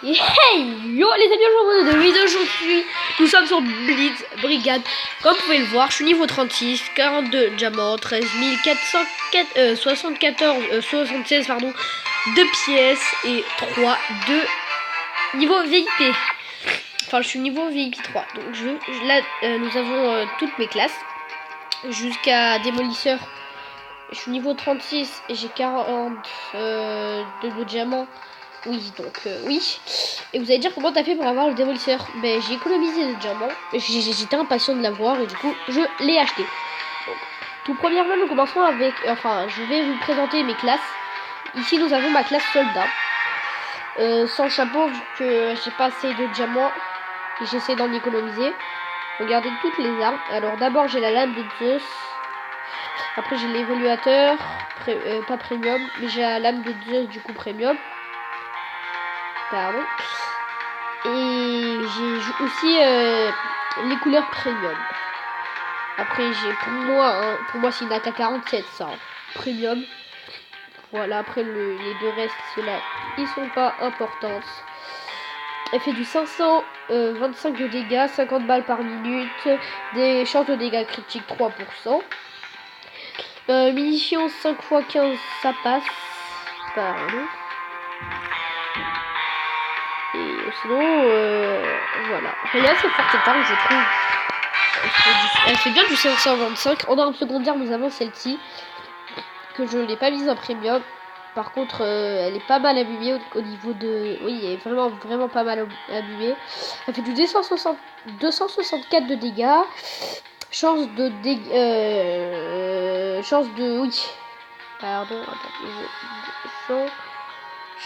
Hey yo les amis, aujourd'hui de vidéo aujourd'hui, nous sommes sur Blitz Brigade. Comme vous pouvez le voir, je suis niveau 36, 42 diamants, 13 76 pardon, 2 pièces et 3 de niveau VIP. Enfin, je suis niveau VIP 3. Donc là, nous avons toutes mes classes jusqu'à démolisseur. Je suis niveau 36 et j'ai 40 de diamants. Oui, donc oui. Et vous allez dire comment t'as fait pour avoir le démolisseur? Ben j'ai économisé le diamant. J'étais impatient de l'avoir et du coup je l'ai acheté. Donc, tout premièrement, nous commençons avec. Je vais vous présenter mes classes. Ici nous avons ma classe soldat. Sans chapeau vu que j'ai pas assez de diamants et j'essaie d'en économiser. Regardez toutes les armes. Alors d'abord j'ai la lame de Zeus. Après j'ai l'évoluateur, pas premium, mais j'ai la lame de Zeus du coup premium. Pardon. Et j'ai aussi les couleurs premium. Après j'ai pour moi c'est une AK-47 ça, premium. Voilà, après les deux restes, ceux-là, ils sont pas importants. Elle fait du 525 de dégâts, 50 balles par minute, des chances de dégâts critiques 3%. Munitions 5 x 15, ça passe. Pardon. Et sinon, voilà. Elle est assez forte cette arme, je trouve. Elle fait bien du 525. En arme secondaire, nous avons celle-ci, que je n'ai pas mise en premium. Par contre, elle est pas mal abîmée au niveau de... Oui, elle est vraiment pas mal abîmée. Elle fait du 264 de dégâts. Chance de dégâts... chance de... Oui. Pardon.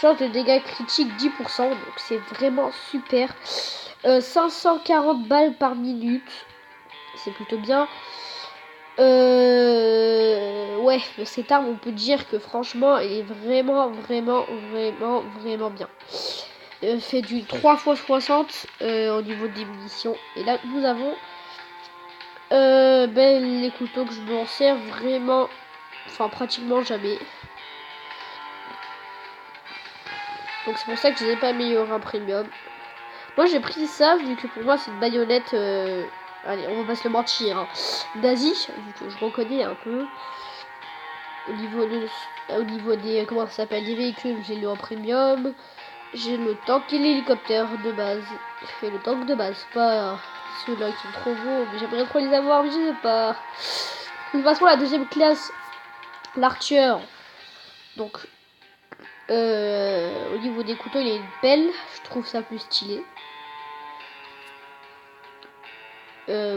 Chance de dégâts critiques 10%. Donc c'est vraiment super. 540 balles par minute. C'est plutôt bien. Ouais, cette arme, on peut dire que franchement, elle est vraiment bien. Fait du 3 x 60 au niveau des munitions. Et là, nous avons les couteaux que je m'en sers vraiment, enfin pratiquement jamais. Donc c'est pour ça que je n'ai pas amélioré un premium. Moi, j'ai pris ça, vu que pour moi, c'est une baïonnette... Allez, on va pas se le mentir. Hein. D'Asie, vu que je reconnais un peu. Au niveau des... Comment ça s'appelle? Des véhicules, j'ai le en premium. J'ai le tank et l'hélicoptère de base. Et le tank de base, pas ceux-là qui sont trop beaux. Mais j'aimerais trop les avoir, mais je sais pas. De toute façon, la deuxième classe, l'archer. Donc, au niveau des couteaux, il y a une pelle. Je trouve ça plus stylé.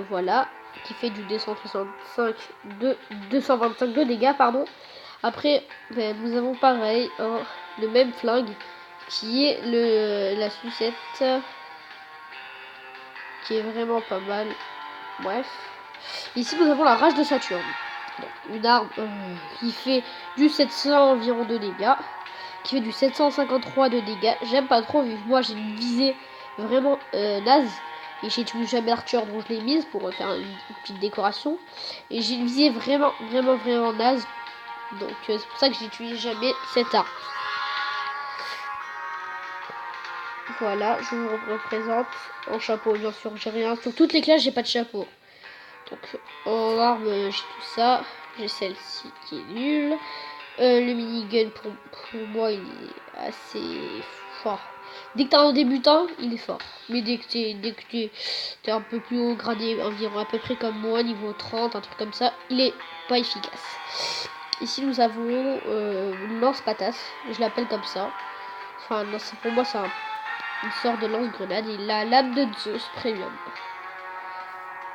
Voilà, qui fait du 225 de dégâts, pardon. Après, nous avons pareil, le même flingue, qui est la sucette, qui est vraiment pas mal. Bref, ici nous avons la rage de Saturne, donc, une arme qui fait du 700 environ de dégâts, qui fait du 753 de dégâts. J'aime pas trop, vu que moi j'ai une visée vraiment naze. Et j'ai toujours jamais Arthur, donc je l'ai mise pour faire une petite décoration. Et j'ai une visée vraiment naze. Donc c'est pour ça que j'utilise jamais cette arme. Voilà, je vous représente en chapeau, bien sûr, j'ai rien. Sur toutes les classes, j'ai pas de chapeau. Donc en arme, j'ai tout ça. J'ai celle-ci qui est nulle. Le minigun, pour moi, il est assez fort. Dès que t'es un débutant, il est fort. Mais dès que t'es un peu plus haut gradé, environ à peu près comme moi, niveau 30, un truc comme ça, il est pas efficace. Ici, nous avons une lance-patate. Je l'appelle comme ça. Enfin, non, pour moi, c'est une sorte de lance-grenade. Et la lame de Zeus Premium.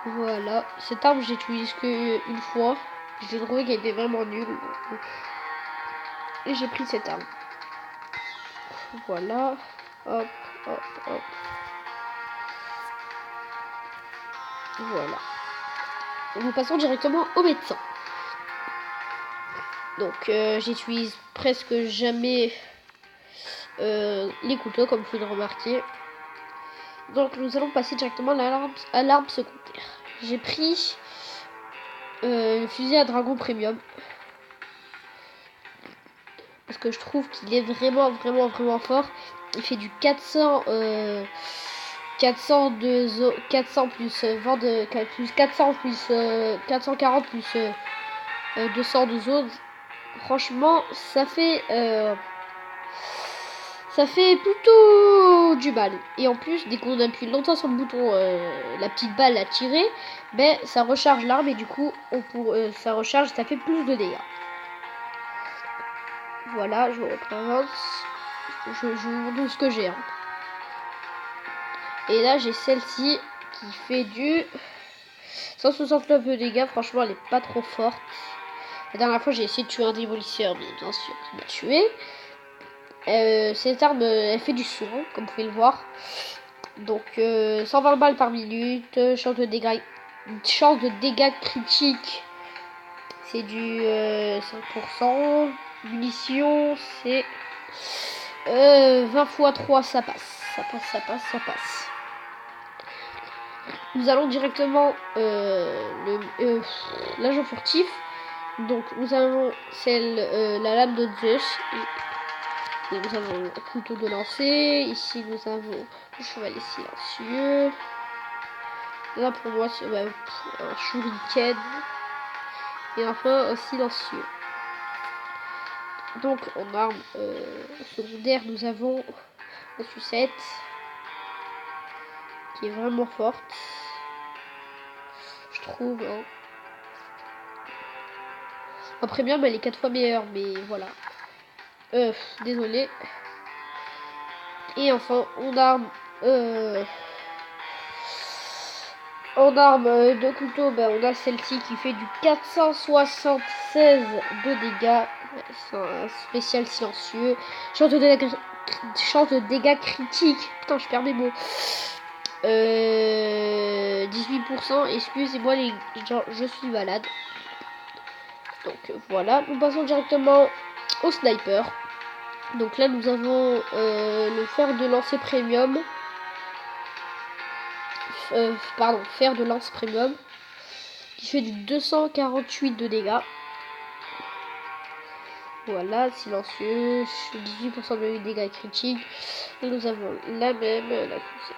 Voilà. Cette arme, j'utilise qu'une fois. J'ai trouvé qu'elle était vraiment nulle. Et j'ai pris cette arme. Voilà. Hop. Voilà. Nous passons directement au médecin. Donc j'utilise presque jamais les couteaux, comme vous pouvez le remarquer. Donc nous allons passer directement à l'arme secondaire. J'ai pris une fusée à dragon premium. Parce que je trouve qu'il est vraiment fort. Il fait du 400 400 plus 20 de plus 400 plus 440 plus 200 de zone. Franchement, ça fait plutôt du mal. Et en plus, dès qu'on appuie longtemps sur le bouton, la petite balle à tirer, ben ça recharge l'arme et du coup, ça recharge, ça fait plus de dégâts. Voilà, je représente. Je vous montre ce que j'ai. Hein. Et là, j'ai celle-ci qui fait du 169 de dégâts. Franchement, elle est pas trop forte. La dernière fois, j'ai essayé de tuer un démolisseur, mais bien sûr, il m'a tué. Cette arme, elle fait du son, comme vous pouvez le voir. Donc, 120 balles par minute. Chance de dégâts critiques, c'est du 5%. Munitions, c'est 20 x 3, ça passe. Ça passe. Nous allons directement l'agent furtif. Donc nous avons la lame de Zeus. Et nous avons un couteau de lancer. Ici nous avons le chevalier silencieux. Là pour moi c'est un shuriken. Et enfin un silencieux. Donc en arme secondaire nous avons la sucette. Qui est vraiment forte. Je trouve. Hein. En premium elle est 4 fois meilleure, mais voilà. Désolé. Et enfin en arme de couteau, on a celle-ci qui fait du 476 de dégâts. C'est un spécial silencieux. Chance de dégâts critiques. Putain, je perds mes mots. 18%. Excusez-moi les gens, je suis malade. Donc voilà, nous passons directement au sniper. Donc là nous avons le fer de lancer premium. Fer de lance premium. Qui fait du 248 de dégâts. Voilà, silencieux, 18% de dégâts critiques. Et nous avons la même, la sucette.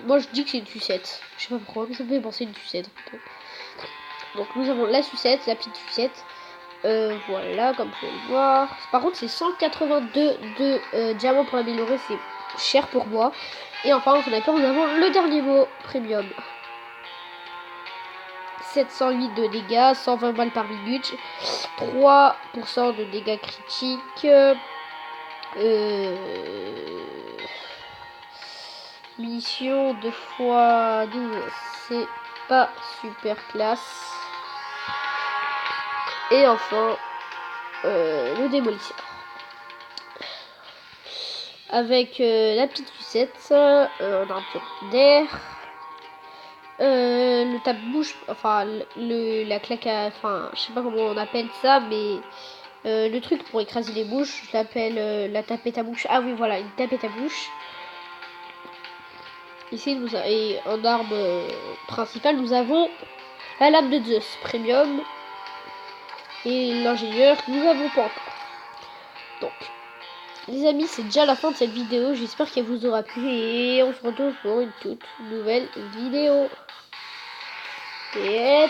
Moi je dis que c'est une sucette. Je sais pas pourquoi, mais ça me fait penser une sucette. Donc nous avons la sucette, la petite sucette. Voilà, comme vous pouvez le voir. Par contre, c'est 182 de diamants pour l'améliorer, c'est cher pour moi. Et enfin, en sniper, nous avons le dernier mot premium. 708 de dégâts, 120 balles par minute, 3% de dégâts critiques, munitions 2 x 12, c'est pas super classe. Et enfin, le démolisseur. Avec la petite sucette, un armure d'air. Le tape-bouche, enfin la claque à, enfin je sais pas comment on appelle ça, mais le truc pour écraser les bouches, je l'appelle la tapette à bouche. Ah oui, voilà, une tapette à bouche. Ici nous et en arme principale nous avons la lame de Zeus premium et l'ingénieur que nous avons pas encore. Donc les amis, c'est déjà la fin de cette vidéo, j'espère qu'elle vous aura plu et on se retrouve pour une toute nouvelle vidéo. Et